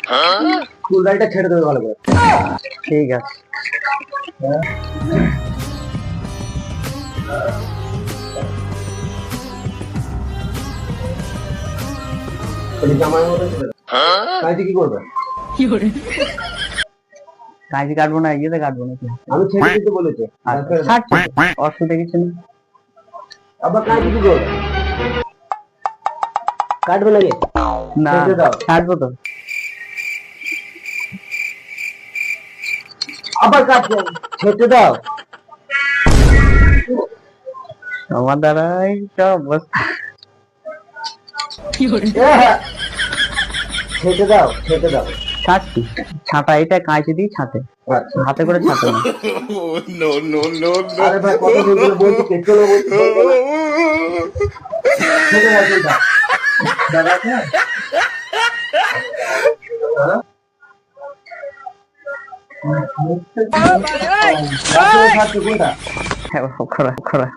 School গাড়িটা ছেড়ে দেবে ভালো করে। ঠিক আছে। জামাই মতো ছেড়ে দাও। কাইতে কি করবে? কাঁচি কাটবো না, ইয়েতে কাটবো নাকি? আমি ছেড়ে দিতে বলেছি। অসুবিধা কিছু নেই। আবার কাইতে কি করবে? কাটবে নাকি? না ছেড়ে দাও। কাটবো তো। আবার কাটবে, ছেড়ে দাও। আমার দ্বারাই সব অবস্থা। ছেড়ে দাও, ছেড়ে দাও। ছাড়ছি, ছাঁটা এটা কাঁচি দিয়ে ছাঁটে, আচ্ছা। হাতে করে ছাঁটে না। আরে ভাই কত দিন ধরে বলছি কেটে না বলছি। ছেড়ে দাও, ছেড়ে দাও। দাদা আছে? হ্যাঁ? কোনটা? খরা খরা